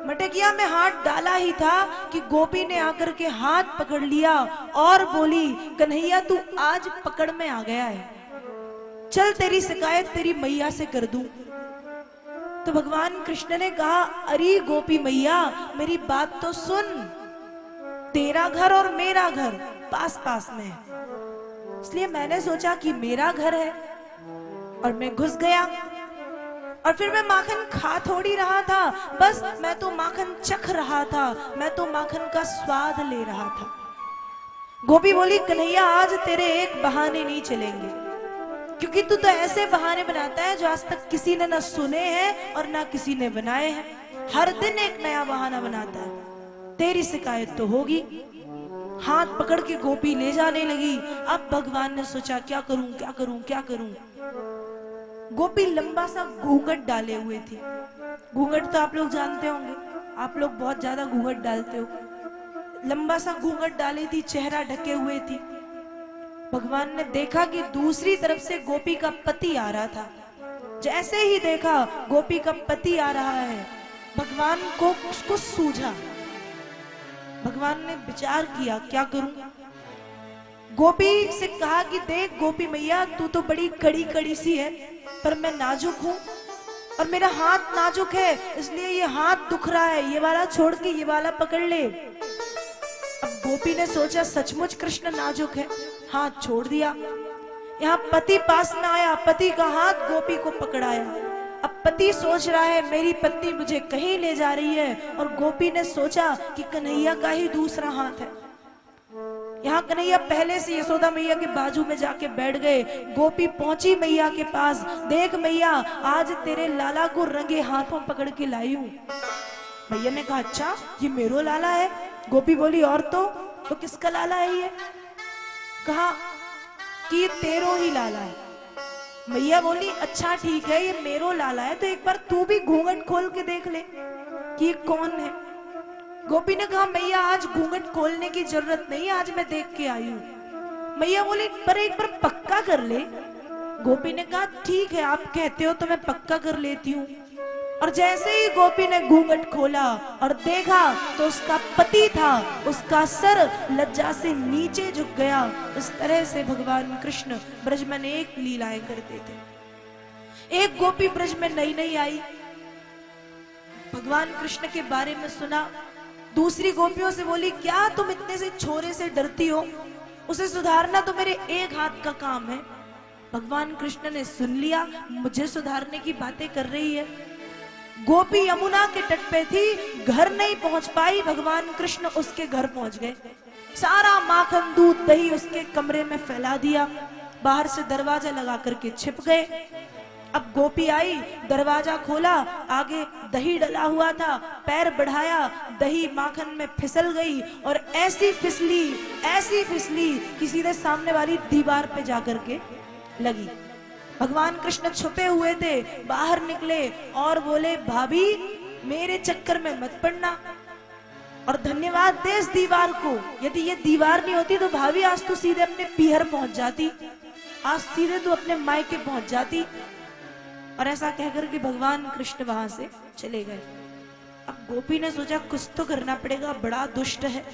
मटकिया में हाथ डाला ही था कि गोपी ने आकर के हाथ पकड़ लिया और बोली, कन्हैया तू आज पकड़ में आ गया है, चल तेरी शिकायत तेरी मैया से कर दूं। तो भगवान कृष्ण ने कहा, अरे गोपी मैया मेरी बात तो सुन, तेरा घर और मेरा घर पास पास में है, इसलिए मैंने सोचा कि मेरा घर है और मैं घुस गया। और फिर मैं माखन खा थोड़ी रहा था, बस मैं तो माखन चख रहा था, मैं तो माखन का स्वाद ले रहा था। गोपी बोली, कन्हैया आज तेरे एक बहाने नहीं चलेंगे, क्योंकि तू तो ऐसे बहाने बनाता है जो आज तक किसी ने ना सुने हैं और ना किसी ने बनाए हैं। हर दिन एक नया बहाना बनाता है। तेरी शिकायत तो होगी। हाथ पकड़ के गोपी ले जाने लगी। अब भगवान ने सोचा, क्या करूं क्या करूं क्या करूं। गोपी लंबा सा घूंघट डाले हुए थी। घूंघट तो आप लोग जानते होंगे, आप लोग बहुत ज्यादा घूंघट डालते हो। लंबा सा घूंघट डाली थी, चेहरा ढके हुए थी। भगवान ने देखा कि दूसरी तरफ से गोपी का पति आ रहा था। जैसे ही देखा गोपी का पति आ रहा है, भगवान को उसको सूझा। भगवान ने विचार किया, क्या करूं। गोपी से कहा कि देख गोपी मैया, तू तो बड़ी कड़ी कड़ी सी है, पर मैं नाजुक हूं और मेरा हाथ नाजुक है, इसलिए ये हाथ दुख रहा है, ये वाला छोड़ के ये वाला पकड़ ले। अब गोपी ने सोचा सचमुच कृष्ण नाजुक है, हाथ छोड़ दिया। यहाँ पति पास में आया, पति का हाथ गोपी को पकड़ाया। अब पति सोच रहा है मेरी पत्नी मुझे कहीं ले जा रही है, और गोपी ने सोचा कि कन्हैया का ही दूसरा हाथ है। यहाँ कन्हैया पहले से यशोदा मैया के बाजू में जाके बैठ गए। गोपी पहुंची मैया के पास, देख मैया आज तेरे लाला को रंगे हाथों पकड़ के लाई हूं। मैया ने कहा, अच्छा ये मेरो लाला है। गोपी बोली, और तो किसका लाला है ये। कहा कि ये तेरो ही लाला है। मैया बोली, अच्छा ठीक है ये मेरो लाला है, तो एक बार तू भी घूंघट खोल के देख ले कि ये कौन है। गोपी ने कहा, मैया आज घूंघट खोलने की जरूरत नहीं, आज मैं देख के आई हूं। मैया बोली, पर एक बार पक्का कर ले। गोपी ने कहा, ठीक है आप कहते हो तो मैं पक्का कर लेती हूँ। और जैसे ही गोपी ने घूंघट खोला और देखा तो उसका पति था, उसका सर लज्जा से नीचे झुक गया। इस तरह से भगवान कृष्ण ब्रज में अनेक लीलाएं करते थे। एक गोपी ब्रज में नई नई आई, भगवान कृष्ण के बारे में सुना, दूसरी गोपियों से बोली, क्या तुम इतने से छोरे से डरती हो, उसे सुधारना तो मेरे एक हाथ का काम है। भगवान कृष्ण ने सुन लिया, मुझे सुधारने की बातें कर रही है। गोपी यमुना के तट पे थी, घर नहीं पहुंच पाई, भगवान कृष्ण उसके घर पहुंच गए। सारा माखन दूध दही उसके कमरे में फैला दिया, बाहर से दरवाजा लगा करके छिप गए। अब गोपी आई, दरवाजा खोला, आगे दही डला हुआ था, पैर बढ़ाया, दही माखन में फिसल गई और ऐसी फिसली कि सीधे सामने वाली दीवार पे जाकर के लगी। भगवान कृष्ण छुपे हुए थे, बाहर निकले और बोले, भाभी मेरे चक्कर में मत पड़ना, और धन्यवाद दे इस दीवार को, यदि ये दीवार नहीं होती तो भाभी आज तू सीधे अपने पीहर पहुंच जाती, आज सीधे तू अपने मायके पहुंच जाती। और ऐसा कहकर के भगवान कृष्ण वहां से चले गए। अब गोपी ने सोचा कुछ तो करना पड़ेगा, बड़ा दुष्ट है।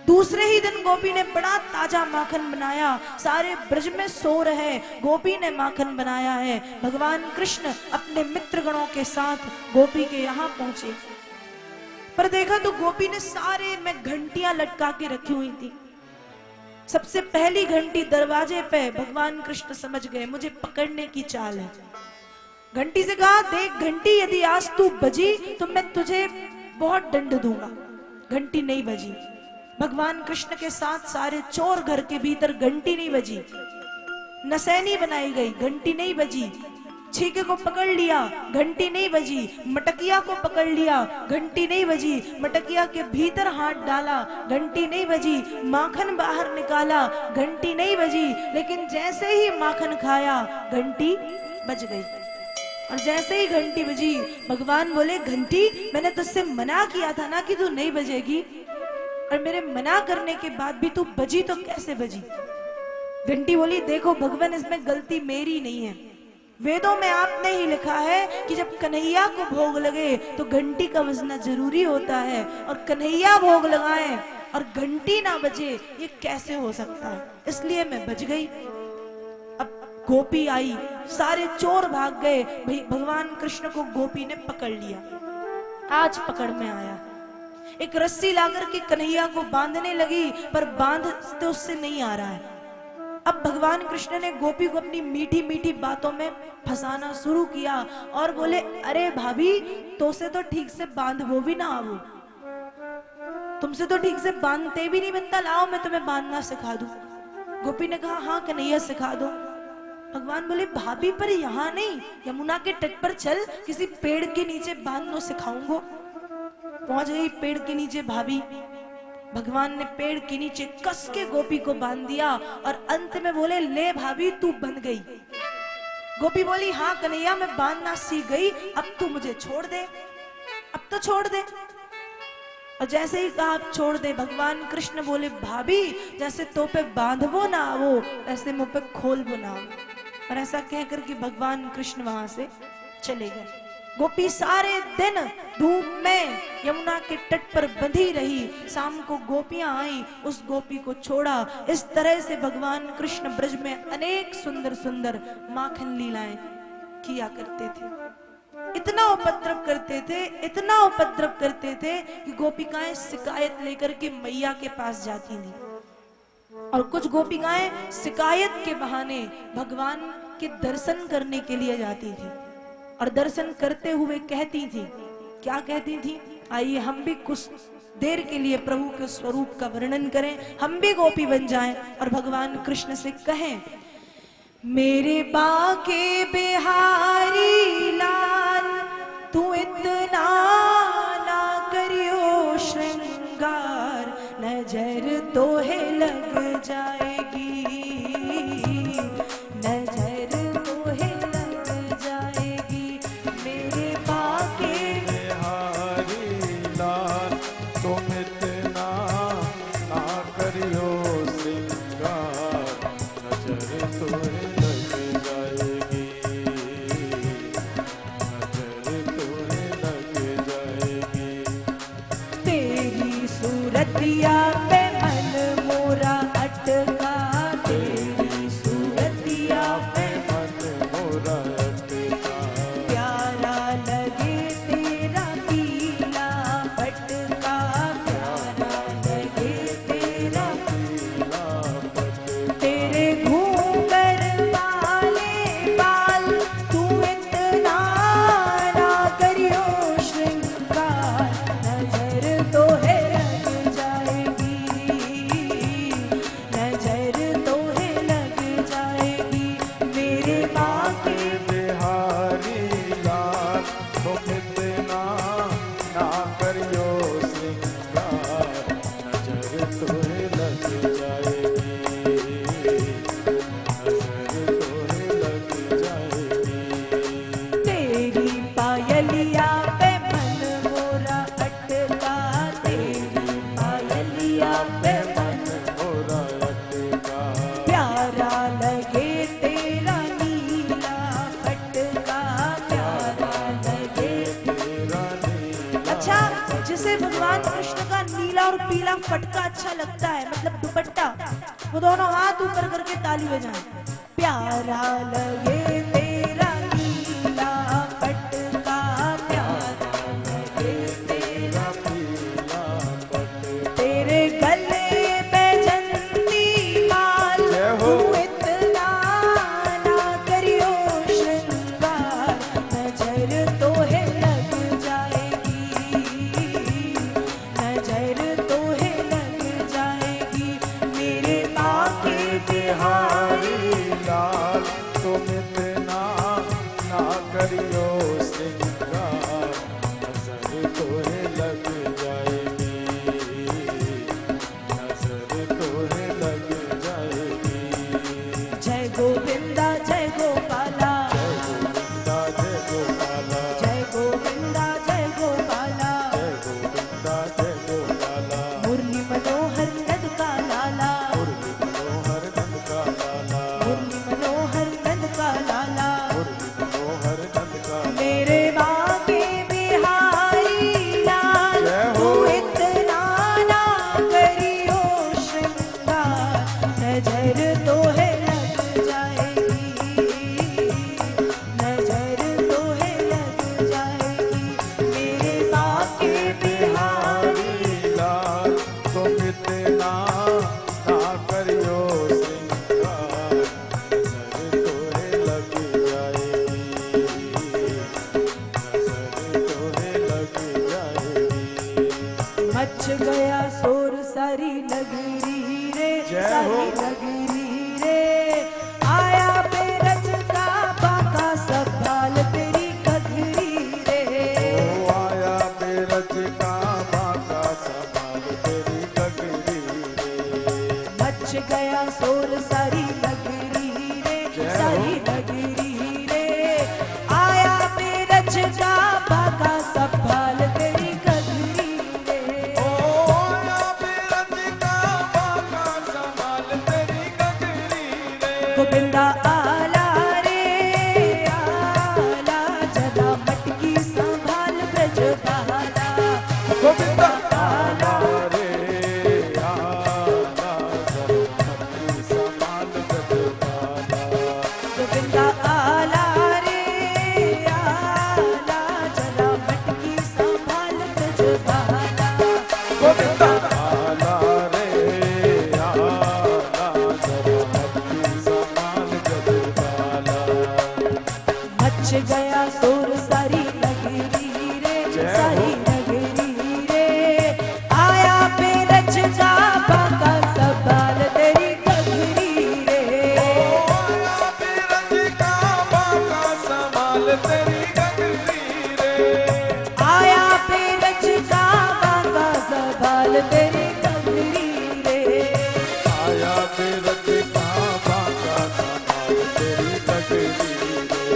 दूसरे ही दिन गोपी ने बड़ा ताजा माखन बनाया, सारे ब्रज में शोर है, गोपी ने माखन बनाया है। भगवान कृष्ण अपने मित्रगणों के साथ गोपी के यहाँ पहुंचे, पर देखा तो गोपी ने सारे में घंटियां लटका के रखी हुई थी। सबसे पहली घंटी दरवाजे पे, भगवान कृष्ण समझ गए मुझे पकड़ने की चाल है। घंटी से कहा, देख घंटी यदि आज तू बजी तो मैं तुझे बहुत दंड दूंगा। घंटी नहीं बजी। भगवान कृष्ण के साथ सारे चोर घर के भीतर, घंटी नहीं बजी। नसैनी बनाई गई, घंटी नहीं बजी। छीके को पकड़ लिया, घंटी नहीं बजी। मटकिया को पकड़ लिया, घंटी नहीं बजी। मटकिया के भीतर हाथ डाला, घंटी नहीं बजी। माखन बाहर निकाला, घंटी नहीं बजी। लेकिन जैसे ही माखन खाया, घंटी बज गई। और जैसे ही घंटी बजी, भगवान बोले, घंटी मैंने तुझसे मना किया था ना कि तू नहीं बजेगी, और मेरे मना करने के बाद भी तू बजी तो कैसे बजी। घंटी बोली, देखो भगवान इसमें गलती मेरी नहीं है, वेदों में आपने ही लिखा है कि जब कन्हैया को भोग लगे तो घंटी का बजना जरूरी होता है, और कन्हैया भोग लगाए और घंटी ना बजे, ये कैसे हो सकता है? इसलिए मैं बज गई। अब गोपी आई, सारे चोर भाग गए, भाई भगवान कृष्ण को गोपी ने पकड़ लिया। आज पकड़ में आया, एक रस्सी लाकर के कन्हैया को बांधने लगी, पर बांध तो उससे नहीं आ रहा है। अब भगवान कृष्ण ने गोपी को अपनी मीठी मीठी बातों में फंसाना शुरू किया और बोले, अरे भाभी, तो से तो ठीक से बांध वो भी ना आवो, तुमसे तो ठीक से बांधते भी नहीं बनता, लाओ मैं तुम्हें बांधना सिखा दूं। गोपी ने कहा, हाँ कन्हैया सिखा दो। भगवान बोले, भाभी पर यहाँ नहीं, यमुना के तट पर चल, किसी पेड़ के नीचे बांधना सिखाऊंगा। पहुंच गई पेड़ के नीचे भाभी। भगवान ने पेड़ के नीचे कस के गोपी को बांध दिया और अंत में बोले, ले भाभी तू बन गई। गोपी बोली, हाँ कन्हैया मैं बांधना सीख गई, अब तू मुझे छोड़ दे, अब तो छोड़ दे। और जैसे ही कहा आप छोड़ दे, भगवान कृष्ण बोले, भाभी जैसे तो पे बांधवो ना आवो, ऐसे मुंह पे खोलवो ना आवो। और ऐसा कहकर के भगवान कृष्ण वहां से चले गए। गोपी सारे दिन धूप में यमुना के तट पर बंधी रही। शाम को गोपियां आई, उस गोपी को छोड़ा। इस तरह से भगवान कृष्ण ब्रज में अनेक सुंदर सुंदर माखन लीलाएं किया करते थे। इतना उपद्रव करते थे, इतना उपद्रव करते थे कि गोपिकाएं शिकायत लेकर के मैया के पास जाती थी, और कुछ गोपिकाएं शिकायत के बहाने भगवान के दर्शन करने के लिए जाती थी, और दर्शन करते हुए कहती थी, क्या कहती थी? आइए हम भी कुछ देर के लिए प्रभु के स्वरूप का वर्णन करें, हम भी गोपी बन जाएं और भगवान कृष्ण से कहें, मेरे बाके बिहारी लाल तू इतना ना करियो श्रृंगार, नजर तो है लग जाएगी, नजर तो है लग जाएगी। मेरे बाके बिहारी लाल तुम इतना ना करियो श्रृंगार, नजर तो है लग जाएगी, नजर तो है लग जाएगी। तेरी सूरतिया पे मन मोरा अटका, तेरी सूरतिया पे मन मोरा अटका, प्यारा लगे तेरा पीला पटका, प्यारा लगे तेरा पीला पटका। तेरे घूंघर वाले बाल तू इतना ना करियो श्रृंगार, नजर तो है लग जाएगी, नजर तो है लग जाएगी। मेरे बाके बिहारी लाल तुम इतना ना करियो श्रृंगार, नजर तो है लग जाएगी, नजर तो है लग जाएगी। तेरी पायलिया पे मन मोरा अटका, तेरी पायलिया पे मन मोरा अटका, प्यारा लगे तेरा नीला फटका, प्यारा लगे। तेरा नीला। अच्छा, जिसे भगवान कृष्ण का नीला और पीला फटका अच्छा लगता है, मतलब दुपट्टा, वो दोनों हाथ ऊपर करके ताली बजाएं। प्यारा लगे तेरा नीला फटका, प्यारा लगे तेरा, पीला पटका। तेरे गले पे जंती माल जय हो। तू इतना ना करियो श्रृंगार, नजर तो है लग जाएगी, नजर तो है लग जाएगी। मेरे बाके बिहारी लाल तुम इतना गया शोर सारी नगरी रे, जय सारी हो। नगरी रे। आया बेरज का बाका संभाल तेरी गगरी रे। ओ आया बेरज का बाका संभाल तेरी गगरी रे। मच गया शोर सारी नगरी रे, जय सारी हो। नगरी रे। आया बेरज का बाका संभाल तेरी गगरी रे। ओ आया बेरज का बाका संभाल तेरी गगरी रे। गोविंदा आला रे आला, जरा मटकी संभाल ब्रज बाला। गोविंदा आला रे आला, सरस्वती संभाल गजबाला। गोविंदा आला रे आला, जरा मटकी संभाल ब्रज बाला। गोविंदा आला रे आला, सरस्वती संभाल गजबाला। मच गया शोर सारी नगरी रे, जय हो। सारी नगरी रे। आया बेरज का बाका संभाल तेरी गगरी रे। आया बेरज का बाका संभाल तेरी गगरी रे। आया बेरज का बाका संभाल तेरी गगरी रे। आया बेरज का बाका संभाल तेरी गगरी रे।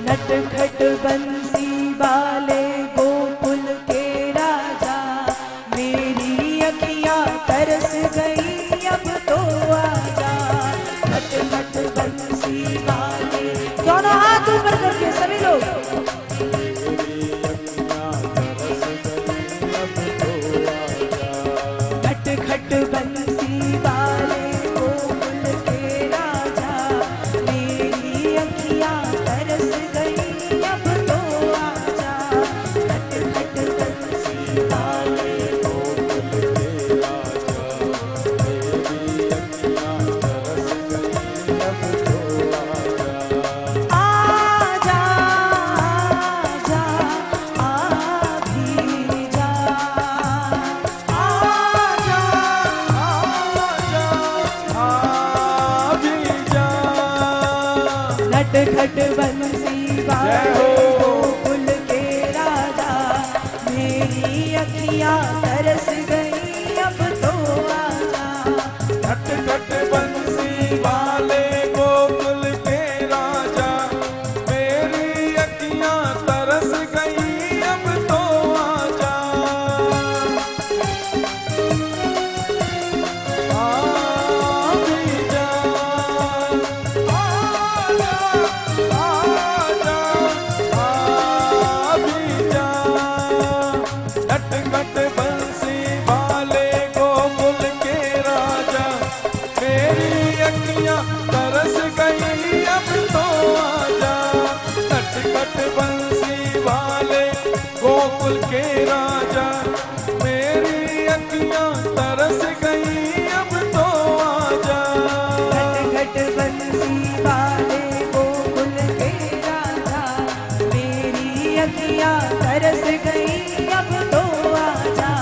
नटखट बंसी वाले गोकुल के राजा, मेरी अखियां तरस गई अब तो आजा। नटखट बंसी वाले, दोनों हाथ ऊपर करके सभी लोग। मेरी अखियां तरस गई अब तो आजा। खट बंसी वाले गोकुल के राजा, मेरी अखियां तरस गई अब तो आजा। खट बंसी वाले गोकुल के राजा, मेरी अखियां तरस गई अब तो आजा। आजा आजा आ भी जा। आजा आजा आ भी जा। नटखट बंसी वाले गोकुल के राजा, मेरी अखियां तरस गई अब तो आजा। खट खट बंसी वाले गोकुल के राजा, मेरी अखियां तरस गई अब तो आजा। आ भी जा। आजा आजा आ भी जा। खट खट बंसी वाले गोकुल के राजा, मेरी अखियां तरस गई अब तो आजा। खट खट बंसी वाले गोकुल के राजा, मेरी अखियां तरस गई अब तो आजा। खट बंसी वाले गोकुल के राजा, मेरी अखियां तरस गई अब तो आजा।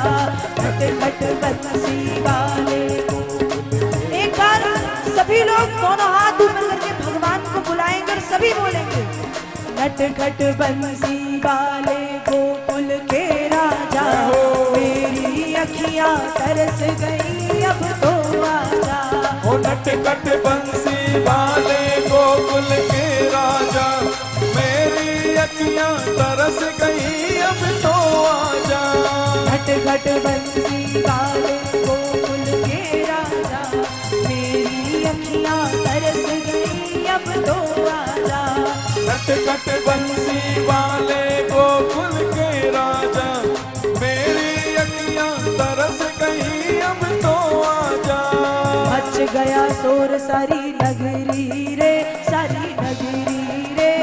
खट बंसी वाले। एक बार सभी लोग दोनों हाथ ऊपर करके भगवान को बुलाएंगे और सभी बोलेंगे, नटखट बंसी वाले गोकुल के राजा, मेरी अखियां तरस गई अब तो आजा। ओ नट कट बंसी वाले गोकुल के राजा, मेरी अखियां तरस गई अब तो आजा। नटखट बंसी वाले गोकुल के राजा, मेरी अखियां तरस गई अब तो आजा। नट कट बंसी वाले गोकुल के राजा, मेरी अखियां तरस गई अब तो आजा। मच गया शोर सारी नगरी रे, सारी नगरी रे।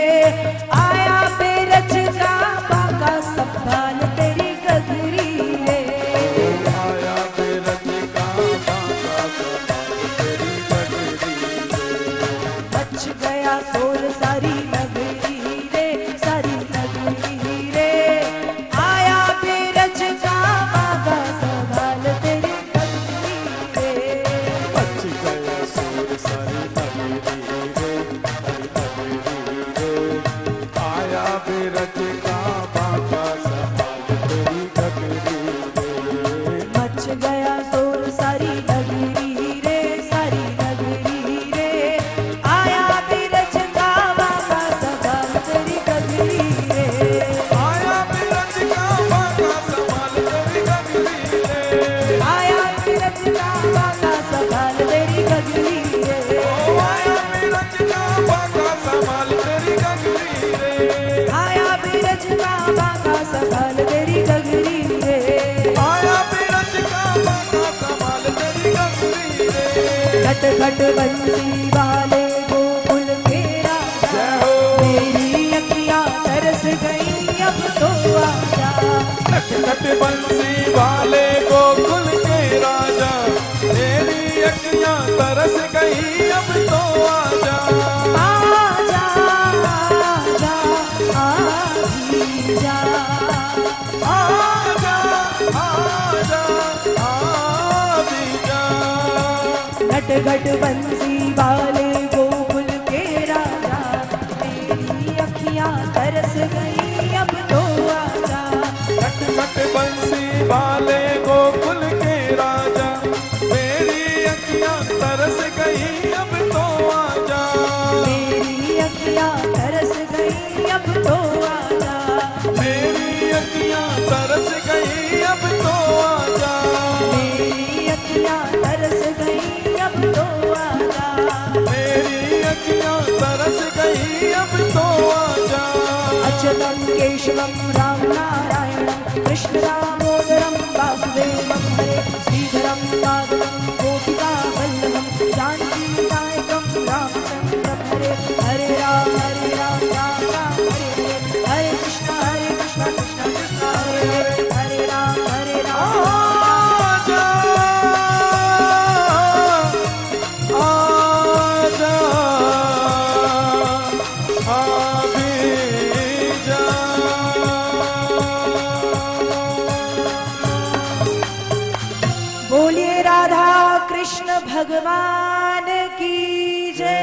आया बेरज का बाका संभाल तेरी गगरी रे। आया बेरज का बाका संभाल तेरी गगरी रे। मच गया शोर सारी नगरी रे, सारी नगरी रे। नटखट बंसी वाले गोकुल के राजा, जय हो। मेरी अखियां तरस गई अब तो आजा। नटखट बंसी वाले गोकुल के राजा, मेरी अखियां तरस गई अब तो आजा। आजा आजा आजी जा, आजा आजा आजी जा। नटखट बंसी वाले गोकुल के राजा, मेरी अखियां तरस गई अब तो आजा। नटखट बंसी वाले गोकुल के राजा, मेरी अखियां तरस गई अब तो आजा। मेरी अखियां तरस गई अब तो आजा। मेरी अखियां तरस गई अब तो आजा। मेरी अखियां तरस गई अब तो आजा। मेरी अखियां तरस गई अब तो आजा। अच्युतम केशवम राम नारायणम कृष्ण दामोदरम वासुदेवम हरे, श्रीधरम माधवम गोपिका वल्लभम जानकी नायकम रामचंद्रम हरे। हरे राम राम राम हरे हरे, हरे कृष्ण कृष्ण कृष्ण हरे हरे, हरे राम आजा आजा अभी जा। बोलिए राधा कृष्ण भगवान की जय।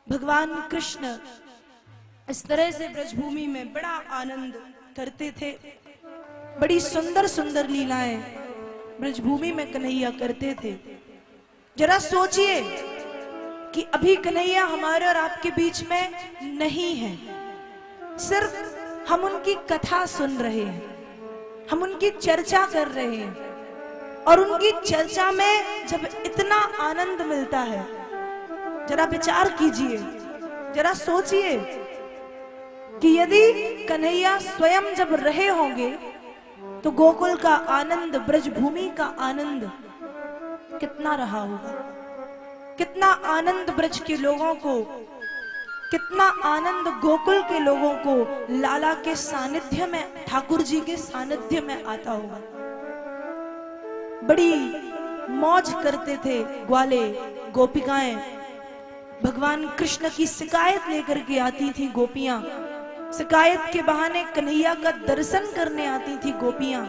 भगवान कृष्ण इस तरह से ब्रजभूमि में बड़ा आनंद करते थे। बड़ी सुंदर सुंदर लीलाएं ब्रजभूमि में कन्हैया करते थे। जरा सोचिए कि अभी कन्हैया हमारे और आपके बीच में नहीं है, सिर्फ हम उनकी कथा सुन रहे हैं, हम उनकी चर्चा कर रहे हैं। और उनकी चर्चा में जब इतना आनंद मिलता है, जरा विचार कीजिए, जरा सोचिए कि यदि कन्हैया स्वयं जब रहे होंगे तो गोकुल का आनंद, ब्रजभूमि का आनंद कितना रहा होगा। कितना आनंद ब्रज के लोगों को, कितना आनंद गोकुल के लोगों को लाला के सानिध्य में, ठाकुर जी के सानिध्य में आता होगा। बड़ी मौज करते थे ग्वाले गोपिकाएं। भगवान कृष्ण की शिकायत लेकर के आती थी गोपियां। शिकायत के बहाने कन्हैया का दर्शन करने आती थी गोपियां,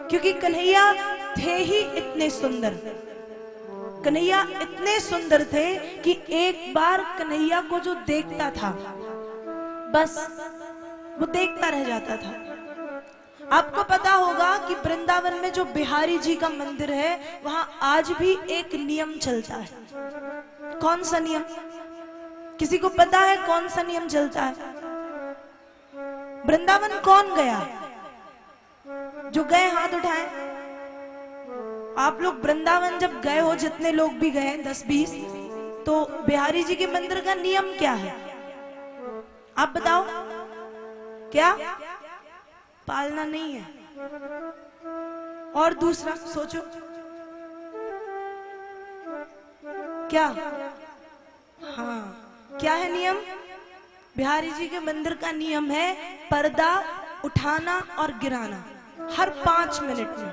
क्योंकि कन्हैया थे ही इतने सुंदर। कन्हैया इतने सुंदर थे कि एक बार कन्हैया को जो देखता था बस वो देखता रह जाता था। आपको पता होगा कि वृंदावन में जो बिहारी जी का मंदिर है, वहां आज भी एक नियम चलता है। कौन सा नियम? किसी को पता है कौन सा नियम चलता है? वृंदावन कौन गया? जो गए हाथ उठाएं। आप लोग वृंदावन जब गए हो, जितने लोग भी गए 10-20, तो बिहारी जी के मंदिर का नियम क्या है आप बताओ? क्या? पालना नहीं है। और दूसरा सोचो क्या? हाँ, क्या है नियम? बिहारी जी के मंदिर का नियम है पर्दा उठाना और गिराना। हर 5 मिनट में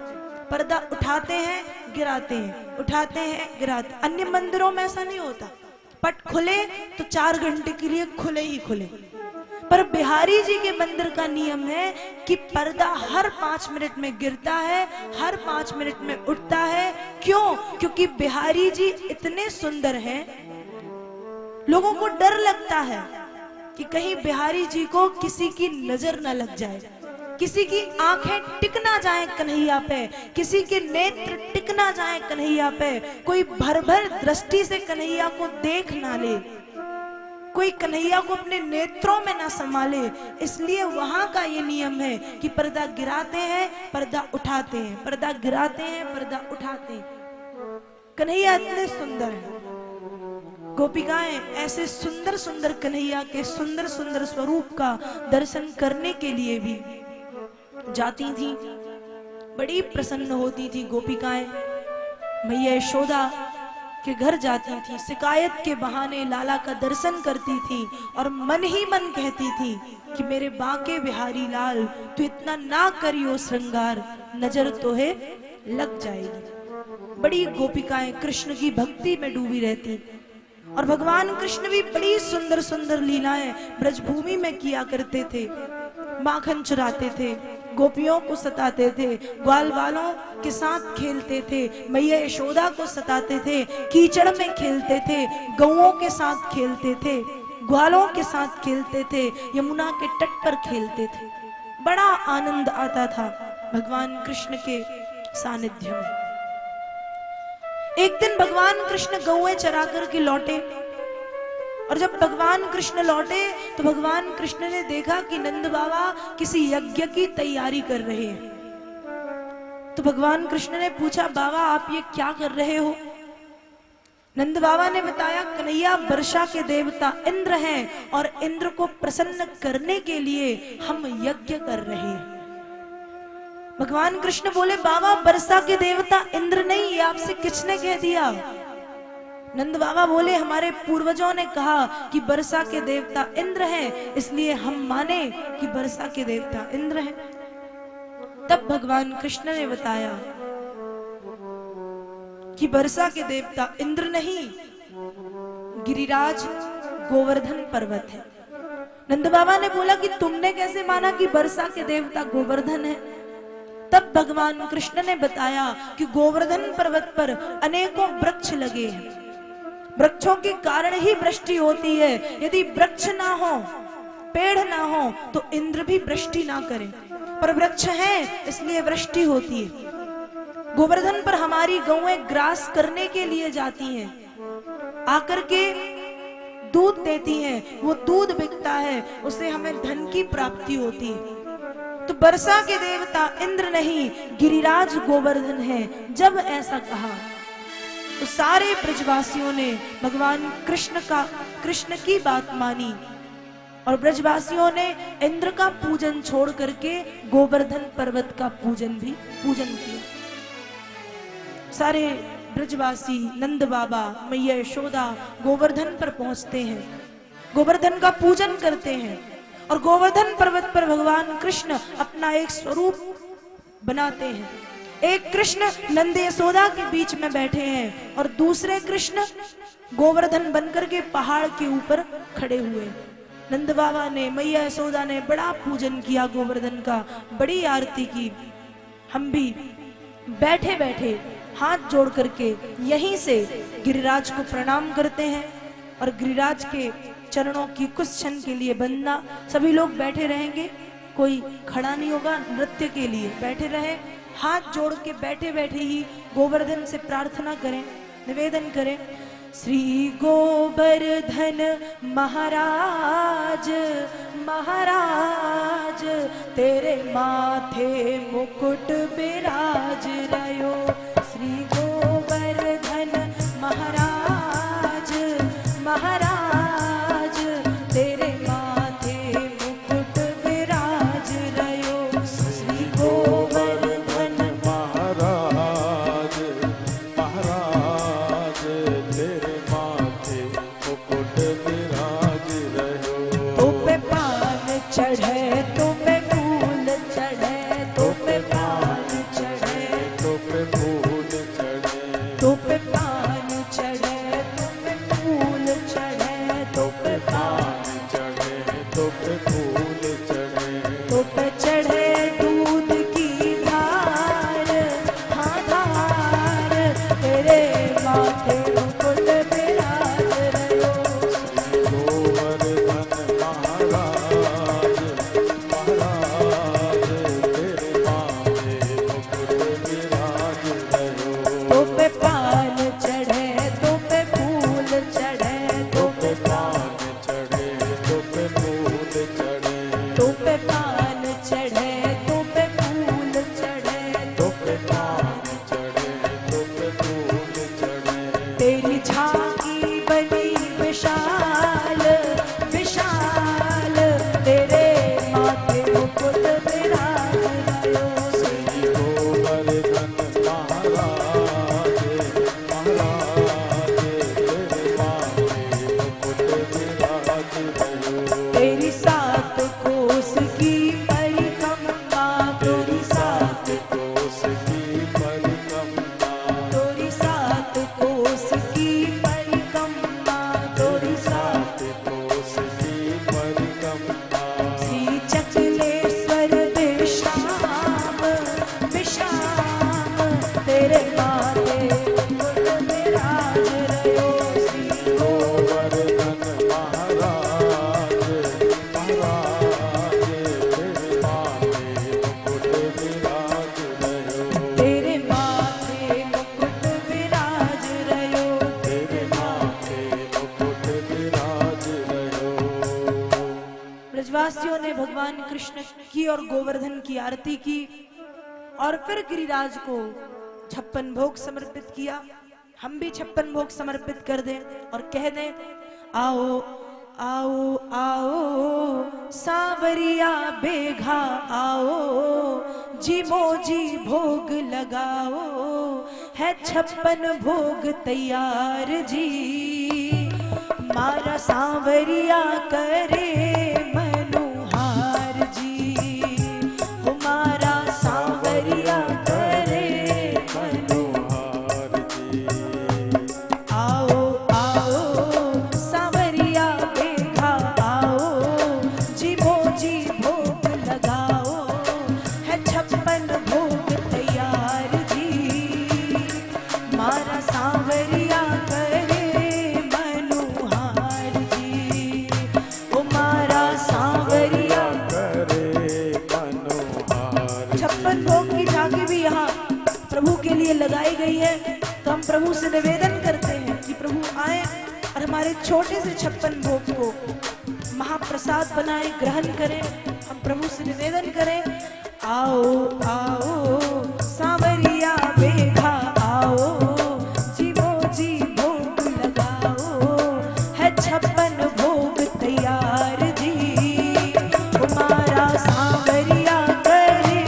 पर्दा उठाते हैं, गिराते हैं, उठाते हैं, गिराते। अन्य मंदिरों में ऐसा नहीं होता। पट खुले तो 4 घंटे के लिए खुले ही खुले। पर बिहारी जी के मंदिर का नियम है कि पर्दा हर 5 मिनट में गिरता है, हर 5 मिनट में उठता है। क्यों? क्योंकि बिहारी जी इतने सुंदर हैं, लोगों को डर लगता है कि कहीं बिहारी जी को किसी की नजर न लग जाए, किसी की आंखें टिक ना जाए कन्हैया पे, किसी के नेत्र टिक ना जाए कन्हैया पे, कोई भर भर दृष्टि से कन्हैया को देख ना ले, कोई कन्हैया को अपने नेत्रों में ना संभाले। इसलिए वहां का ये नियम है कि पर्दा गिराते हैं, पर्दा उठाते हैं, पर्दा गिराते हैं, पर्दा उठाते हैं। कन्हैया इतने सुंदर हैं। गोपिकाएं ऐसे सुंदर सुंदर कन्हैया के सुंदर सुंदर स्वरूप का दर्शन करने के लिए भी जाती थी। बड़ी प्रसन्न होती थी गोपिकाएं। मैया यशोदा के घर जाती थी, शिकायत के बहाने लाला का दर्शन करती थी और मन ही मन कहती थी कि मेरे बांके बिहारी लाल तू इतना ना करियो श्रृंगार, नजर तो है लग जाएगी। बड़ी गोपिकाएं कृष्ण की भक्ति में डूबी रहती और भगवान कृष्ण भी बड़ी सुंदर सुंदर लीलाएं ब्रजभूमि में किया करते थे। माखन चुराते थे, गोपियों को सताते थे, ग्वाल वालों के साथ खेलते थे, मैया यशोदा को सताते थे, कीचड़ में खेलते थे, गौओं के साथ खेलते थे, ग्वालों के साथ खेलते थे, यमुना के तट पर खेलते थे। बड़ा आनंद आता था भगवान कृष्ण के सानिध्य में। एक दिन भगवान कृष्ण गौएं चरा करके लौटे और जब भगवान कृष्ण लौटे तो भगवान कृष्ण ने देखा कि नंद बाबा किसी यज्ञ की तैयारी कर रहे हैं। तो भगवान कृष्ण ने पूछा, बाबा आप ये क्या कर रहे हो? नंद बाबा ने बताया, कन्हैया वर्षा के देवता इंद्र हैं और इंद्र को प्रसन्न करने के लिए हम यज्ञ कर रहे हैं। भगवान कृष्ण बोले, बाबा वर्षा के देवता इंद्र नहीं, ये आपसे किसने कह दिया? नंद बाबा बोले, हमारे पूर्वजों ने कहा कि वर्षा के देवता इंद्र हैं, इसलिए हम माने कि वर्षा के देवता इंद्र हैं। तब भगवान कृष्ण ने बताया कि वर्षा के देवता इंद्र नहीं, गिरिराज गोवर्धन पर्वत है। नंद बाबा ने बोला कि तुमने कैसे माना कि वर्षा के देवता गोवर्धन है? तब भगवान कृष्ण ने बताया कि गोवर्धन पर्वत पर अनेकों वृक्ष लगे हैं, वृक्षों के कारण ही वृष्टि होती है। यदि वृक्ष ना हो, पेड़ ना हो तो इंद्र भी वृष्टि ना करे, पर वृक्ष हैं इसलिए वृष्टि होती है। गोवर्धन पर हमारी गौएं ग्रास करने के लिए जाती हैं, आकर के दूध देती हैं, वो दूध बिकता है, उससे हमें धन की प्राप्ति होती है। तो वर्षा के देवता इंद्र नहीं, गिरिराज गोवर्धन है। जब ऐसा कहा तो सारे ब्रजवासियों ने भगवान कृष्ण की बात मानी और ब्रजवासियों ने इंद्र का पूजन छोड़ करके गोवर्धन पर्वत का पूजन किया। सारे ब्रजवासी नंद बाबा, मैया यशोदा गोवर्धन पर पहुंचते हैं, गोवर्धन का पूजन करते हैं और गोवर्धन पर्वत पर भगवान कृष्ण अपना एक स्वरूप बनाते हैं। एक कृष्ण नंद यशोदा के बीच में बैठे हैं और दूसरे कृष्ण गोवर्धन बनकर के पहाड़ के ऊपर खड़े हुए। नंद बाबा ने, मैया यशोदा ने बड़ा पूजन किया गोवर्धन का, बड़ी आरती की। हम भी बैठे बैठे हाथ जोड़ करके यहीं से गिरिराज को प्रणाम करते हैं और गिरिराज के चरणों की कुछ क्षण के लिए वंदना। सभी लोग बैठे रहेंगे, कोई खड़ा नहीं होगा, नृत्य के लिए बैठे रहे। हाथ जोड़ के बैठे बैठे ही गोवर्धन से प्रार्थना करें, निवेदन करें। श्री गोवर्धन महाराज महाराज, तेरे माथे मुकुट बिराज रयो। श्री गोवर्धन महाराज महाराज, तेरे माथे मुकुट बिराज रयो। श्री गोवर्धन महाराज महाराज, तेरे माथे मुकुट विराज रहो। तो पे पान चढ़े, तो पे फूल चढ़े, तो पे पान चढ़े, तो पे फूल चढ़े, तो पे पान चढ़े, तो पे फूल चढ़े, तो पे पान चढ़े, तो पे फूल चढ़े, तो पे चढ़े दूध की धार, हाँ धार, तेरे माथे मुकुट बिराज रयो। गोवर्धन महाराज महाराज, तेरे माथे मुकुट विराज रहो। तो पे पान चढ़े, तो पे फूल चढ़े, तो पे पान चढ़े, तो पे फूल चढ़े, तो पे पान चढ़े, तो पे फूल चढ़े, तो पे पान चढ़े, तो पे फूल चढ़े। तेरी झांकी बनी विशाल विशाल, तेरे माथे मुकुट बिराज रयो। श्री गोवर्धन महाराज भगवान कृष्ण की और गोवर्धन की आरती की और फिर गिरिराज को 56 भोग समर्पित किया। हम भी 56 भोग समर्पित कर दें और कह दें, आओ आओ आओ सांवरिया बेघा आओ, जी मोजी भोग लगाओ, है 56 भोग तैयार जी। मारा सांवरिया करे मनोहार जी, हमारा सांवरिया करे मनोहार जी। आओ आओ सांवरिया बेघा आओ, जी मोजी भोग लगाओ, है 56 भोग तैयार जी। मारा सांवरिया करे मनोहार जी, ओ मारा सांवरिया करे मनोहार। 56 भोग की झांकी भी यहाँ प्रभु के लिए लगाई गई है। तो हम प्रभु से निवेदन करते हैं कि प्रभु आए और हमारे छोटे से 56 भोग को महाप्रसाद बनाए, ग्रहण करें। हम प्रभु से निवेदन करें, आओ आओ सांवरिया बेघा आओ, जीवो जी भोग लगाओ, है 56 भोग तैयार जी। हमारा सांवरिया करे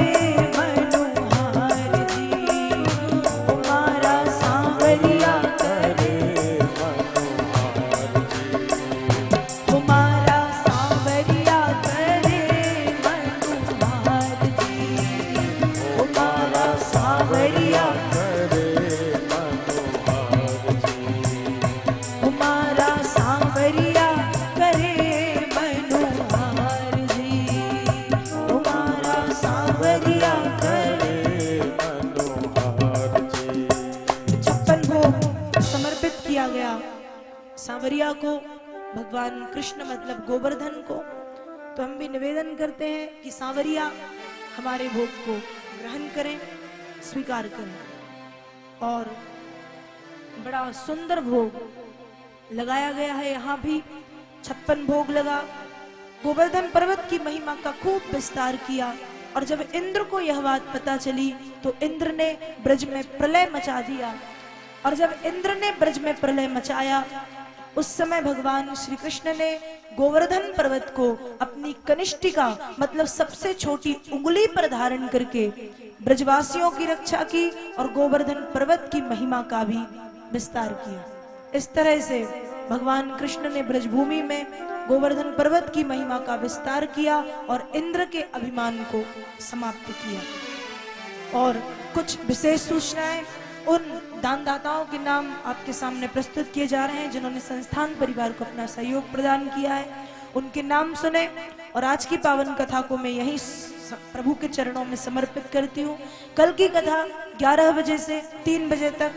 मनोहार जी, हमारा सांवरिया करे मनोहार जी। हमारा सांवरिया करे मनोहार जी, हमारा सांवरिया करे मनोहार जी। हमारा सांवरिया करे मनोहार जी, हमारा सांवरिया करे। मनोहार जी। 56 भोग समर्पित किया गया सांवरिया को, भगवान कृष्ण मतलब गोवर्धन को। तो हम भी निवेदन करते हैं कि सांवरिया हमारे भोग को ग्रहण करें, स्वीकार करें। और बड़ा सुंदर भोग लगाया गया है। यहाँ भी 56 भोग लगा। गोवर्धन पर्वत की महिमा का खूब विस्तार किया। और जब इंद्र को यह बात पता चली तो इंद्र ने ब्रज में प्रलय मचा दिया। और जब इंद्र ने ब्रज में प्रलय मचाया, उस समय भगवान श्री कृष्ण ने गोवर्धन पर्वत को अपनी कनिष्ठिका मतलब सबसे छोटी उंगली पर धारण करके ब्रजवासियों की रक्षा की और गोवर्धन पर्वत की महिमा का भी विस्तार किया। इस तरह से भगवान कृष्ण ने ब्रजभूमि में गोवर्धन पर्वत की महिमा का विस्तार किया और इंद्र के अभिमान को समाप्त किया। और कुछ विशेष सूचनाएं उन दानदाताओं के नाम आपके सामने प्रस्तुत किए जा रहे हैं जिन्होंने संस्थान परिवार को अपना सहयोग प्रदान किया है। उनके नाम सुने और आज की पावन कथा को मैं यहीं प्रभु के चरणों में समर्पित करती हूँ। कल की कथा 11 बजे से 3 बजे तक,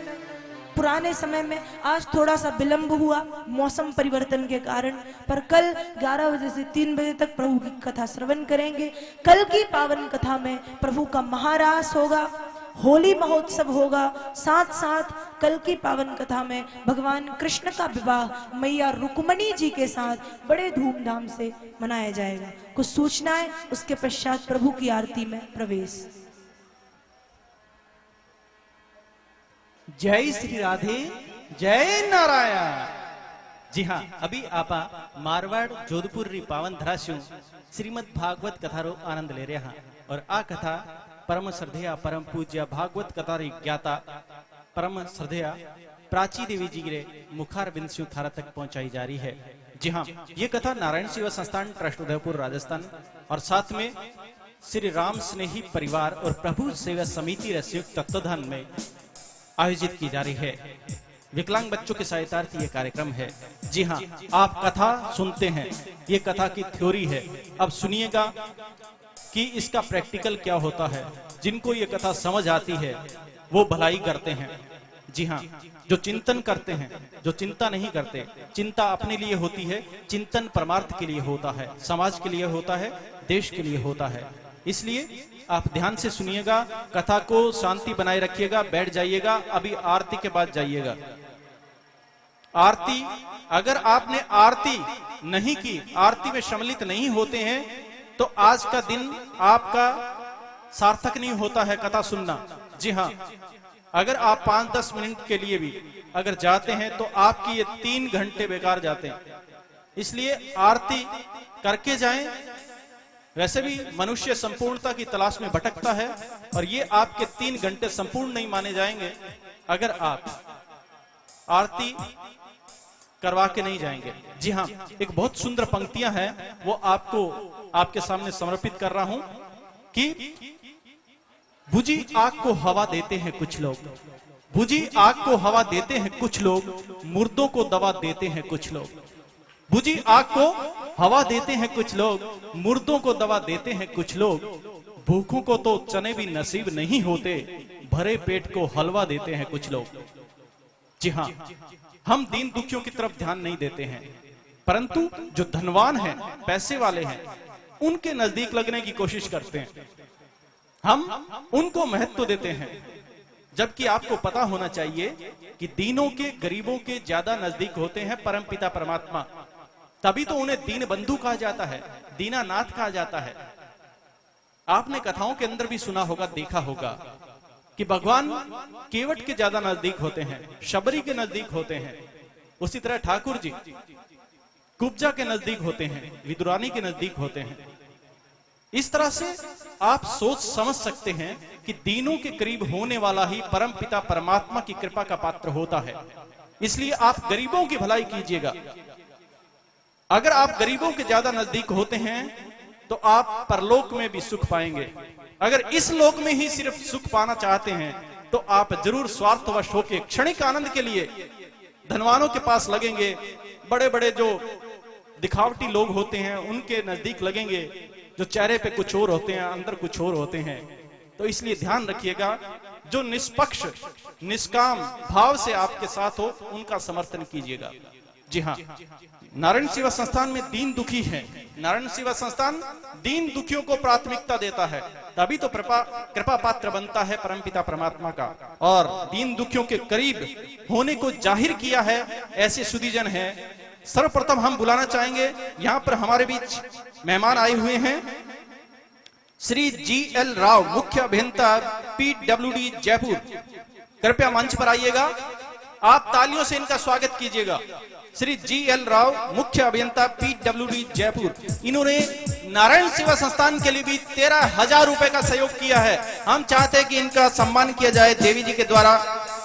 पुराने समय में आज थोड़ा सा विलंब हुआ मौसम परिवर्तन के कारण, पर कल 11 बजे से 3 बजे तक प्रभु की कथा श्रवण करेंगे। कल की पावन कथा में प्रभु का महारास होगा, होली महोत्सव होगा, साथ साथ कल की पावन कथा में भगवान कृष्ण का विवाह मैया रुक्मणी जी के साथ बड़े धूमधाम से मनाया जाएगा। कुछ सूचनाएं, उसके पश्चात प्रभु की आरती में प्रवेश। जय श्री राधे, जय नारायण। जी हाँ, अभी आपा मारवाड़ जोधपुर री पावन धराशु श्रीमद भागवत कथा रो आनंद ले रहा और आ कथा परम श्रद्धेया परम पूज्य भागवत कथा री ज्ञाता परम श्रद्धेया प्राची देवी जी रे मुखार बिंदु थारा तक पहुंचाई जा रही है। जी हाँ, ये कथा नारायण सेवा संस्थान ट्रस्ट उदयपुर राजस्थान और साथ में श्री राम स्नेही परिवार और प्रभु सेवा समिति रे संयुक्त तत्वाधान में आयोजित की जा रही है। विकलांग बच्चों के सहायतार्थ ये कार्यक्रम है। जी हाँ, आप कथा सुनते हैं, ये कथा की थ्योरी है। अब सुनिएगा कि इसका प्रैक्टिकल क्या होता है। जिनको ये कथा समझ आती है वो भलाई करते हैं। जी हाँ, जो चिंतन करते हैं, जो चिंता नहीं करते, चिंता अपने लिए होती है, चिंतन परमार्थ के लिए होता है, समाज के लिए होता है, देश के लिए होता है। इसलिए आप ध्यान से सुनिएगा, कथा को शांति बनाए रखिएगा, बैठ जाइएगा। अभी आरती के बाद जाइएगा। आरती, अगर आपने आरती नहीं की, आरती में सम्मिलित नहीं होते हैं तो आज का दिन आपका सार्थक नहीं होता है कथा सुनना। जी हाँ, अगर आप 5-10 मिनट के लिए भी अगर जाते हैं तो आपकी ये 3 घंटे बेकार जाते हैं। इसलिए आरती करके जाएं। वैसे भी मनुष्य संपूर्णता की तलाश में भटकता है और ये आपके 3 घंटे संपूर्ण नहीं माने जाएंगे अगर आप आरती करवा के नहीं जाएंगे। जी हाँ, एक बहुत सुंदर पंक्तियां हैं, वो आपको आपके सामने समर्पित कर रहा हूं कि बुझी आग को हवा देते हैं कुछ लोग, बुझी आग को हवा देते हैं कुछ लोग, मुर्दों को दवा देते हैं कुछ लोग। बुझी आग को हवा देते हैं कुछ लोग, मुर्दों को दवा देते हैं कुछ लोग। भूखों को तो चने भी नसीब नहीं होते, भरे पेट को हलवा देते हैं कुछ लोग। जी हाँ, हम दीन दुखियों की तरफ ध्यान नहीं देते हैं, परंतु जो धनवान हैं, पैसे वाले हैं, उनके नजदीक लगने की कोशिश करते हैं। हम उनको महत्व देते हैं, जबकि आपको पता होना चाहिए कि दीनों के, गरीबों के ज्यादा नजदीक होते हैं परमपिता परमात्मा। तभी तो उन्हें दीन बंधु कहा जाता है, दीनानाथ कहा जाता है। आपने कथाओं के अंदर भी सुना होगा, देखा होगा कि भगवान केवट के ज्यादा नजदीक होते हैं, शबरी के नजदीक होते हैं। उसी तरह ठाकुर जी कुब्जा के नजदीक होते हैं, विदुरानी के नजदीक होते हैं। इस तरह से आप सोच समझ सकते हैं कि दीनों के करीब होने वाला ही परम पिता परमात्मा की कृपा का पात्र होता है। इसलिए आप गरीबों की भलाई कीजिएगा। अगर आप गरीबों के ज्यादा नजदीक होते हैं तो आप परलोक में भी सुख पाएंगे। अगर इस लोक में ही सिर्फ सुख पाना चाहते हैं तो आप जरूर स्वार्थवश होकर क्षणिक आनंद के लिए धनवानों के पास लगेंगे, बड़े बड़े जो दिखावटी लोग होते हैं उनके नजदीक लगेंगे, जो चेहरे पे कुछ और होते हैं, अंदर कुछ और होते हैं। तो इसलिए ध्यान रखिएगा, जो निष्पक्ष निष्काम भाव से आपके साथ हो उनका समर्थन कीजिएगा। जी हाँ, नारायण सेवा संस्थान में दीन दुखी है। नारायण सेवा संस्थान दीन दुखियों को प्राथमिकता देता है, तभी तो कृपा पात्र बनता है परमपिता परमात्मा का। और दीन दुखियों के करीब होने को जाहिर किया है ऐसे सुधीजन हैं। सर्वप्रथम हम बुलाना चाहेंगे, यहाँ पर हमारे बीच मेहमान आए हुए हैं श्री GL राव, मुख्य अभियंता PWD जयपुर। कृपया मंच पर आइएगा, आप तालियों से इनका स्वागत कीजिएगा। श्री GL राव, मुख्य अभियंता PWD जयपुर। इन्होंने नारायण सेवा संस्थान के लिए भी 13,000 रुपए का सहयोग किया है। हम चाहते हैं कि इनका सम्मान किया जाए देवी जी के द्वारा,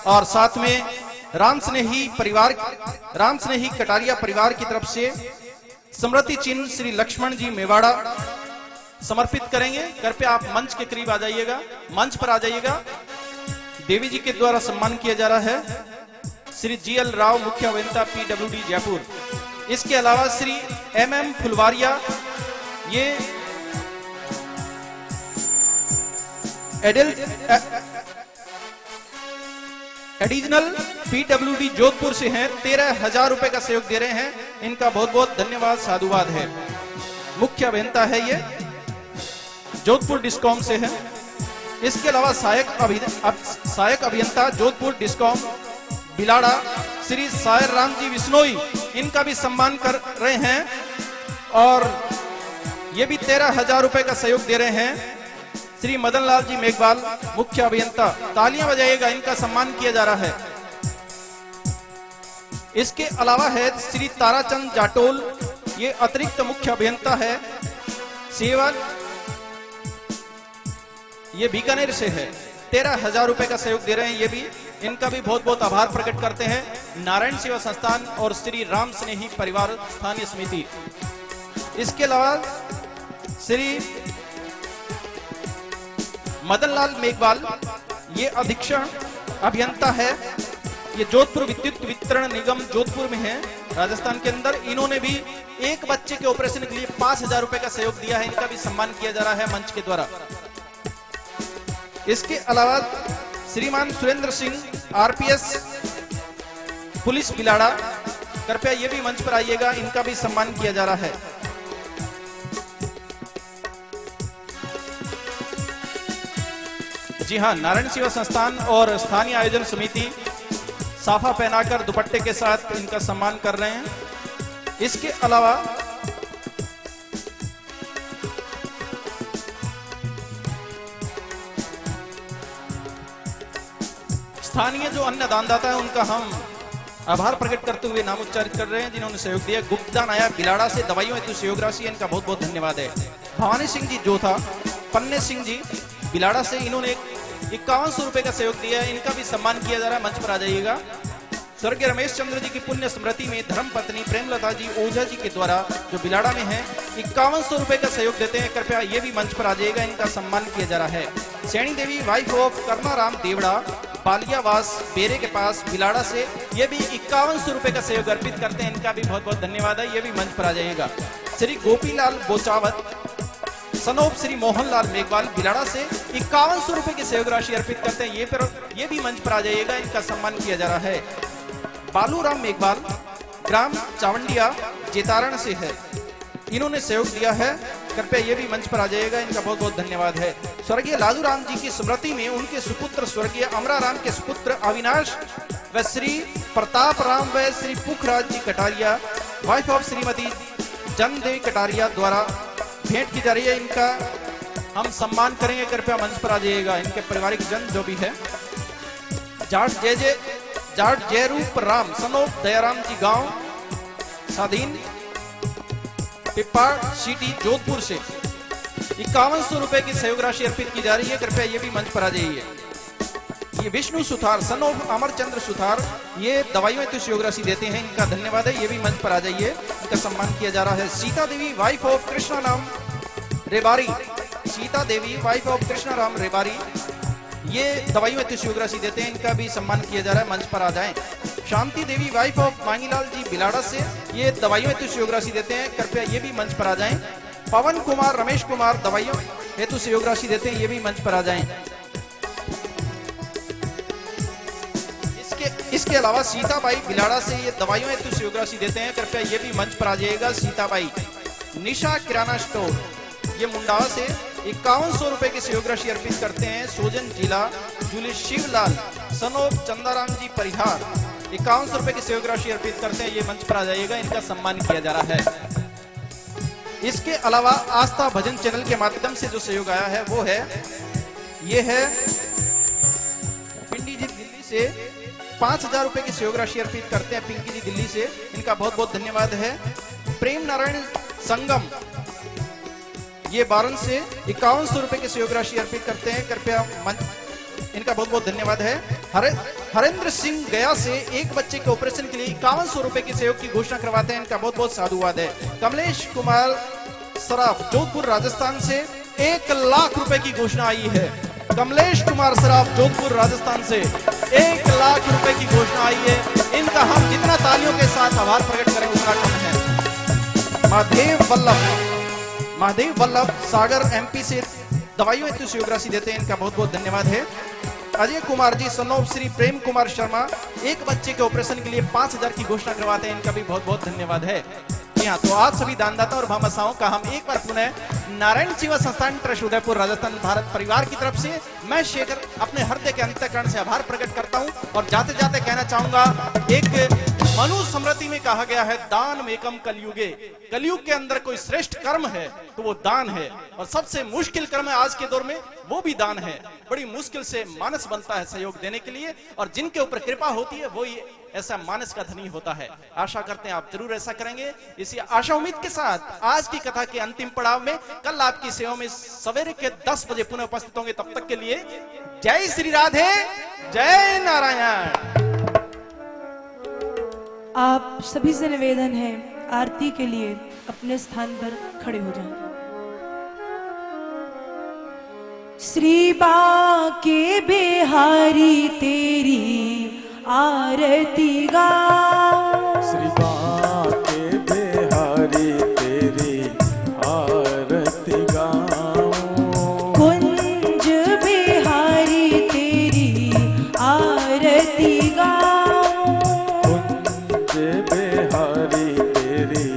और साथ में राम स्नेही कटारिया परिवार की तरफ से स्मृति चिन्ह श्री लक्ष्मण जी मेवाड़ा समर्पित करेंगे। कृपया आप मंच के करीब आ जाइएगा, मंच पर आ जाइएगा। देवी जी के द्वारा सम्मान किया जा रहा है श्री GL राव, मुख्य अभियंता PWD जयपुर। इसके अलावा श्री MM फुलवारिया, ये एडिशनल PWD जोधपुर से हैं, 13,000 रुपए का सहयोग दे रहे हैं। इनका बहुत बहुत धन्यवाद, साधुवाद है। मुख्य अभियंता है ये, जोधपुर डिस्कॉम से है। इसके अलावा सहायक अभियंता जोधपुर डिस्कॉम बिलाड़ा श्री सायर राम जी विश्नोई, इनका भी सम्मान कर रहे हैं और ये भी 13,000 रुपए का सहयोग दे रहे हैं। श्री मदन लाल जी मेघवाल, मुख्य अभियंता, तालियां बजाइएगा, इनका सम्मान किया जा रहा है। इसके अलावा है श्री ताराचंद जाटोल, ये अतिरिक्त मुख्य अभियंता है सेवा, ये बीकानेर से है। 13,000 रुपए का सहयोग दे रहे हैं ये भी। इनका भी बहुत बहुत आभार प्रकट करते हैं नारायण सेवा संस्थान और श्री राम स्नेही परिवार स्थानीय समिति। इसके अलावा श्री मदन लाल मेघवाल, ये अधीक्षण अभियंता है, ये जोधपुर विद्युत वितरण निगम जोधपुर में है, राजस्थान के अंदर। इन्होंने भी एक बच्चे के ऑपरेशन के लिए 5,000 रुपए का सहयोग दिया है। इनका भी सम्मान किया जा रहा है मंच के द्वारा। इसके अलावा श्रीमान सुरेंद्र सिंह, RPS पुलिस बिलाड़ा, कृपया ये भी मंच पर आइएगा, इनका भी सम्मान किया जा रहा है। जी हाँ, नारायण सेवा संस्थान और स्थानीय आयोजन समिति साफा पहनाकर दुपट्टे के साथ इनका सम्मान कर रहे हैं। इसके अलावा स्थानीय जो अन्य दानदाता है उनका हम आभार प्रकट करते हुए नाम उच्चारित कर रहे हैं जिन्होंने सहयोग दिया। गुप्तदान आया बिलाड़ा से, दवाइयों हेतु सहयोग राशि, इनका बहुत बहुत धन्यवाद है। भवानी सिंह जी जो था, पन्ने सिंह जी बिलाड़ा से, इन्होंने 5100 रुपए का सहयोग दिया है, इनका भी सम्मान किया जा रहा है। मंच पर आ जाइएगा। स्वर्गीय रमेश चंद्र जी की पुण्य स्मृति में धर्म पत्नी प्रेमलता जी ओझा जी के द्वारा जो बिलाड़ा में है 5100 रुपए का सहयोग देते हैं, कृपया ये भी मंच पर आ जाइएगा, इनका सम्मान किया जा रहा है। सैनी देवी वाइफ ऑफ कर्माराम देवड़ा, बालियावास बेरे के पास बिलाड़ा से, ये भी 5100 रुपए का सहयोग अर्पित करते हैं, इनका भी बहुत बहुत धन्यवाद है। ये भी मंच पर आ जाइएगा। श्री गोपीलाल बोचावत, सनोप श्री मोहनलाल मेघवाल बिलाड़ा से 5100 रुपए की सहयोग राशि अर्पित करते हैं, ये भी मंच पर आ जाइएगा, इनका सम्मान किया जा रहा है। बालूराम मेघवाल ग्राम चावंडिया जेतारण से है, इन्होंने सहयोग दिया है, कृपया ये भी मंच पर आ जाइएगा, इनका बहुत बहुत धन्यवाद है। स्वर्गीय लालूराम जी की स्मृति में उनके सुपुत्र स्वर्गीय अमराराम के सुपुत्र अविनाश व श्री प्रताप राम व श्री पुखराज जी कटारिया वाइफ ऑफ श्रीमती जनदेव कटारिया द्वारा भेंट की जा रही है, इनका हम सम्मान करेंगे, कृपया मंच पर आ जाइएगा। इनके पारिवारिक जन जो भी है, जाट जयरूप राम सनोप दयाराम जी गांव साधीन पिप्पाड़ सिटी जोधपुर से 5100 रुपए की सहयोग राशि अर्पित की जा रही है, कृपया ये भी मंच पर आ जाइए। ये विष्णु सुथार सनोप अमरचंद्र सुथार, ये दवाइयों हेतु सहयोग राशि देते हैं, इनका धन्यवाद है, ये भी मंच पर आ जाइए, इनका सम्मान किया जा रहा है। Sita Devi wife of Krishna Ram Rebari, Sita Devi wife of Krishna Ram Rebari, ये दवाइयों हेतु सहयोग राशि देते हैं, इनका भी सम्मान किया जा रहा है, मंच पर आ जाएं। शांति देवी वाइफ ऑफ मांगीलाल जी बिलाड़ा से, ये दवाइयों हेतु सहयोग राशि देते हैं, कृपया ये भी मंच पर आ जाएं। पवन कुमार रमेश कुमार दवाइयों हेतु सहयोग राशि देते हैं, ये भी मंच पर आ जाएं। इसके अलावा सीताबाई बिलाड़ा से ये दवाइयों हेतु सहयोग राशि देते हैं, कृपया ये भी मंच पर आ जाइएगा। सीताबाई निशा किराना स्टोर, ये मुंडावा से 5100 रुपए की सहयोग राशि अर्पित करते हैं। सोजन जिला जूली शिवलाल सनोप चंदाराम जी परिहार 5100 रुपए की सहयोग राशि अर्पित करते हैं, ये मंच पर आ जाइएगा, इनका सम्मान किया जा रहा है। इसके अलावा आस्था भजन चैनल के माध्यम से जो सहयोग आया है वो है, ये है पिंडी जी दिल्ली से 5000 रुपए की सहयोग राशि अर्पित करते हैं, पिंकी जी दिल्ली से, इनका बहुत बहुत धन्यवाद है। प्रेम नारायण संगम, ये बारन से 5100 रुपए की सहयोग राशि अर्पित करते हैं, कृपया मंच, इनका बहुत बहुत धन्यवाद है। हरेंद्र सिंह गया से एक बच्चे के ऑपरेशन के लिए 5100 रुपए की सहयोग की घोषणा करवाते हैं, इनका बहुत बहुत साधुवाद है। कमलेश कुमार सराफ जोधपुर राजस्थान से 1 लाख रुपए की घोषणा आई है। कमलेश कुमार सराफ जोधपुर राजस्थान से 1 लाख रुपए की घोषणा आई है, इनका हम जितना तालियों के साथ आभार प्रकट करें उतना कम है। महादेव वल्लभ सागर एमपी से दवाइयों हेतु सहयोग राशि देते हैं, इनका बहुत बहुत धन्यवाद है। अजय कुमार जी सनोप श्री प्रेम कुमार शर्मा एक बच्चे के ऑपरेशन के लिए 5000 की घोषणा करवाते हैं, इनका भी बहुत बहुत धन्यवाद है। हाँ, तो आप सभी दानदाता और भामाशाहों का हम एक बार पुनः नारायण सेवा संस्थान ट्रस्ट उदयपुर राजस्थान भारत परिवार की तरफ से मैं शेखर अपने हृदय के अंतःकरण से आभार प्रकट करता हूं। और जाते जाते कहना चाहूंगा, एक मनु स्मृति में कहा गया है, दान मेकम कलयुगे, कलयुग के अंदर कोई श्रेष्ठ कर्म है तो वो दान है, और सबसे मुश्किल कर्म है आज के दौर में वो भी दान है। बड़ी मुश्किल से मानस बनता है सहयोग देने के लिए, और जिनके ऊपर कृपा होती है वो ही ऐसा मानस का धनी होता है। आशा करते हैं आप जरूर ऐसा करेंगे। इसी आशा उम्मीद के साथ आज की कथा के अंतिम पड़ाव में कल आपकी सेवा में सवेरे के 10 बजे पुनः उपस्थित होंगे। तब तक के लिए जय श्री राधे, जय नारायण। आप सभी से निवेदन है, आरती के लिए अपने स्थान पर खड़े हो जाएं। श्री बांके बिहारी तेरी आरती गा, श्री बांके बिहारी तेरी आरती गाऊं, कुंज बिहारी तेरी आरती गाऊं, कुंज बिहारी तेरी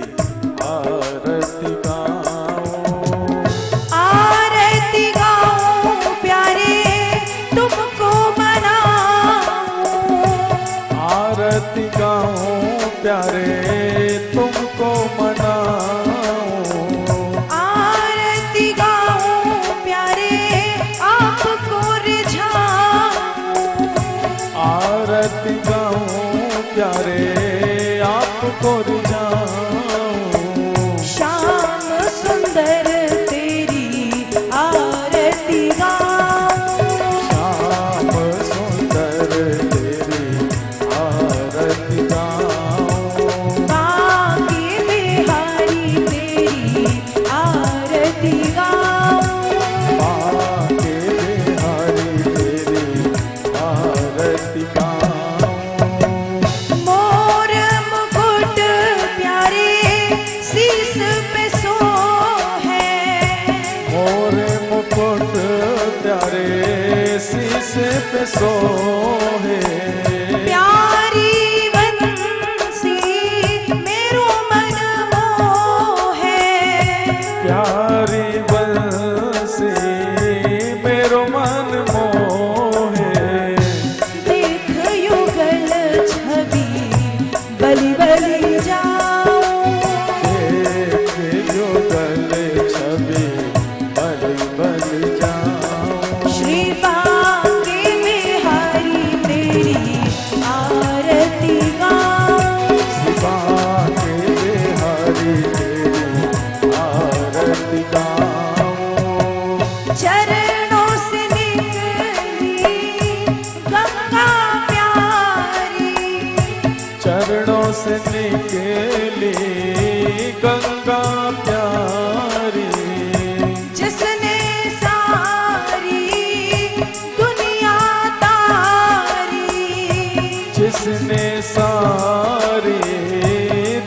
आरती गाऊं, आरती गाऊं प्यारे तुमको मनाऊं, आरती गाऊं प्यारे पे सोहे। प्यारी बंसी मेरो मन मोहे, प्यारी बंसी मेरो मन मोहे। देख युगल छवि बलि बलि जाऊं, देख युगल छवि बलि बलि जाऊं। श्री बांके बिहारी तेरी आरती गाऊं, श्री बांके बिहारी तेरी आरती गाऊं। चरणों से निकली गंगा प्यारी, चरणों से निकली गंगा प्यारी। जिसने सारी दुनिया तारी, जिसने सारी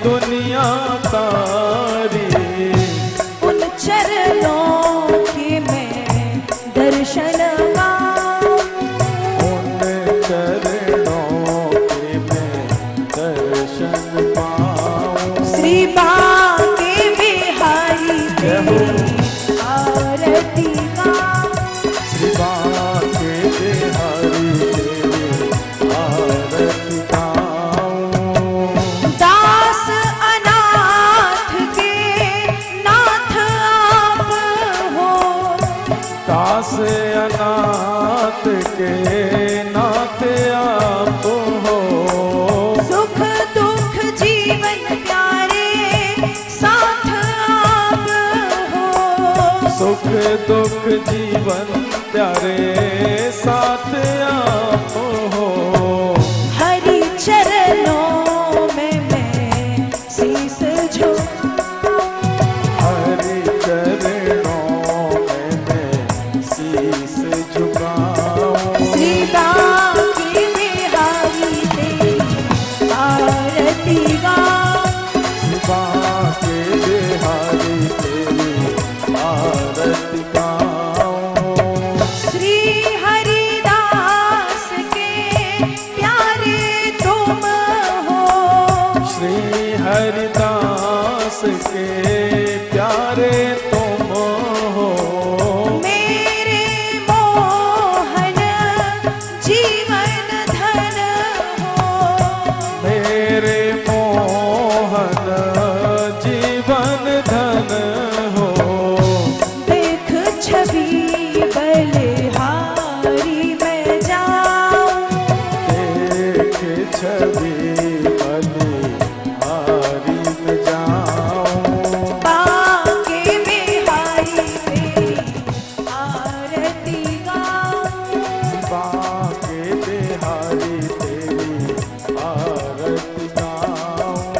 दुनिया तारी। उन चरणों के मैं दर्शन पाऊं, उन चरणों के मैं दर्शन पाऊं। श्री बांके बिहारी तेरी आरती गाऊं, श्री बांके बिहारी तेरी आरती गाऊं। दास अनाथ के नाथ आप हो, दास अनाथ के नाथ आप हो। सुख दुख जीवन प्यारे साथ आप हो, सुख दुख जीवन प्यारे साथ आप हो। हरि चरणों में मैं शीस झुकाऊं, हरि चरणों में मैं शीस झुकाऊं। श्री बांके बिहारी तेरी आरती गाऊं, श्री बांके बिहारी तेरी आरती गाऊं। श्री हरिदास के प्यारे तुम हो, श्री हरिदास के प्यारे तुम हो। मेरे मोहन जीवन धन हो, मेरे मोहन जीवन धन हो। देख छवि बलिहारी में जाऊं, देख छवि बलिहारी में जाऊं। बांके बिहारी तेरी आरती गाऊं, बांके बिहारी तेरी आरती गाऊं।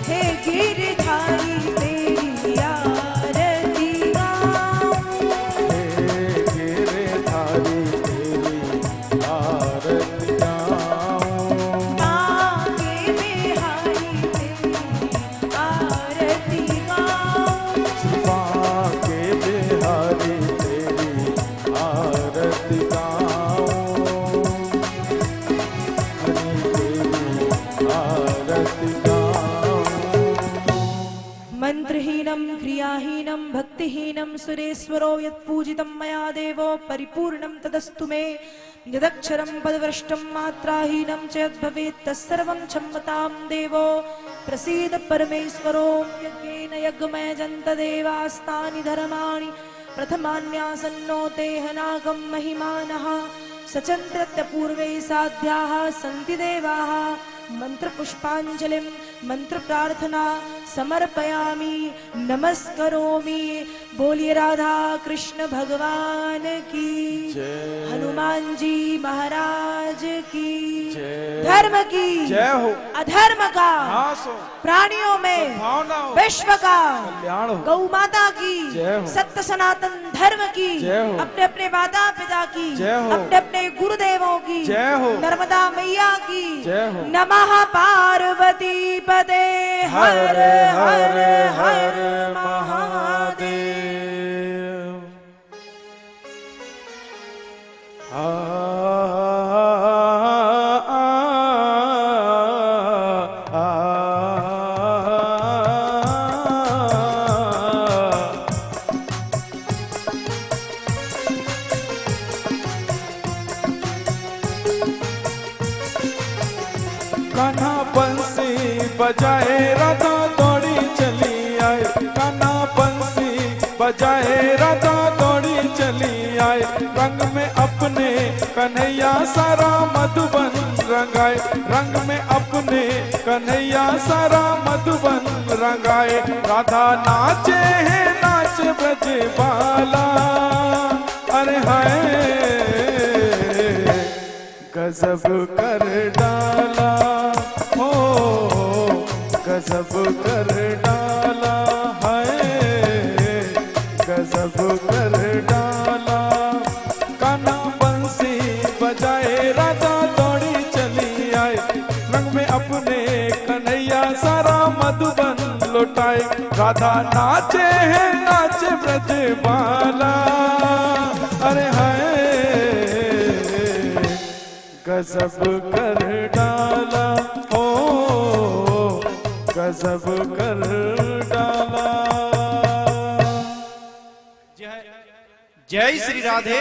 हे गिरधारी तेरी आरती गाऊं, हे गिरधारी तेरी आरती गाऊं। बांके बिहारी तेरी आरती गाऊं, बांके बिहारी तेरी आरती गाऊं। हरि तेरी आरती गाऊं। मंत्रहीनं क्रियाहीनं भक्तिहीनं सुरेश्वरो यत्पूजितं मया देवो परिपूर्णं तदस्तु मे। यदक्षरं पदभ्रष्टं मात्राहीनं च यद्भवेत् तत्सर्वं क्षम्यतां देवो। प्रसीद परमेश्वरो यज्ञेन यज्ञमयजन्त देवास्तानि धर्माणि प्रथमान्यासन्नो ते हनागं महिमानः। सचन्द्रत्य पूर्वे साध्याः सन्ति देवाः। मंत्र पुष्पांजलिं मंत्र प्रार्थना समर्पयामि नमस्करोमि। बोलिए राधा कृष्ण भगवान की जय। हनुमान जी महाराज की जय। धर्म की जय हो। अधर्म का हाँ सो प्राणियों में भावना हो। विश्व का कल्याण हो। गौ माता की जय हो। सत्य सनातन धर्म की जय हो। अपने अपने माता पिता की जय हो। अपने अपने गुरुदेवों की जय हो। नर्मदा मैया की जय हो। नमः पार्वती पदे हर हर हर महादेव। आ, आ, आ, कान्हा बंसी बजाए राधा दौड़ी चली आए, कान्हा बंसी बजाए राधा दौड़ी चली आए, रंग में अपने कन्हैया सारा मधुबन रंगाए, रंग में अपने कन्हैया सारा मधुबन रंगाए। राधा नाचे हैं नाच ब्रज बाला, अरे हाय गजब कर डाला, हो गजब कर डाला, हाय गजब कर डाला। कान्हा बंसी बजाए राधा दौड़ी चली आए, रंग में अपने कन्हैया सारा मधुबन लौटाए। राधा नाचे हैं नाच ब्रज बाला, अरे हाय गजब कर डाला, ओ गजब कर डाला। जय श्री राधे।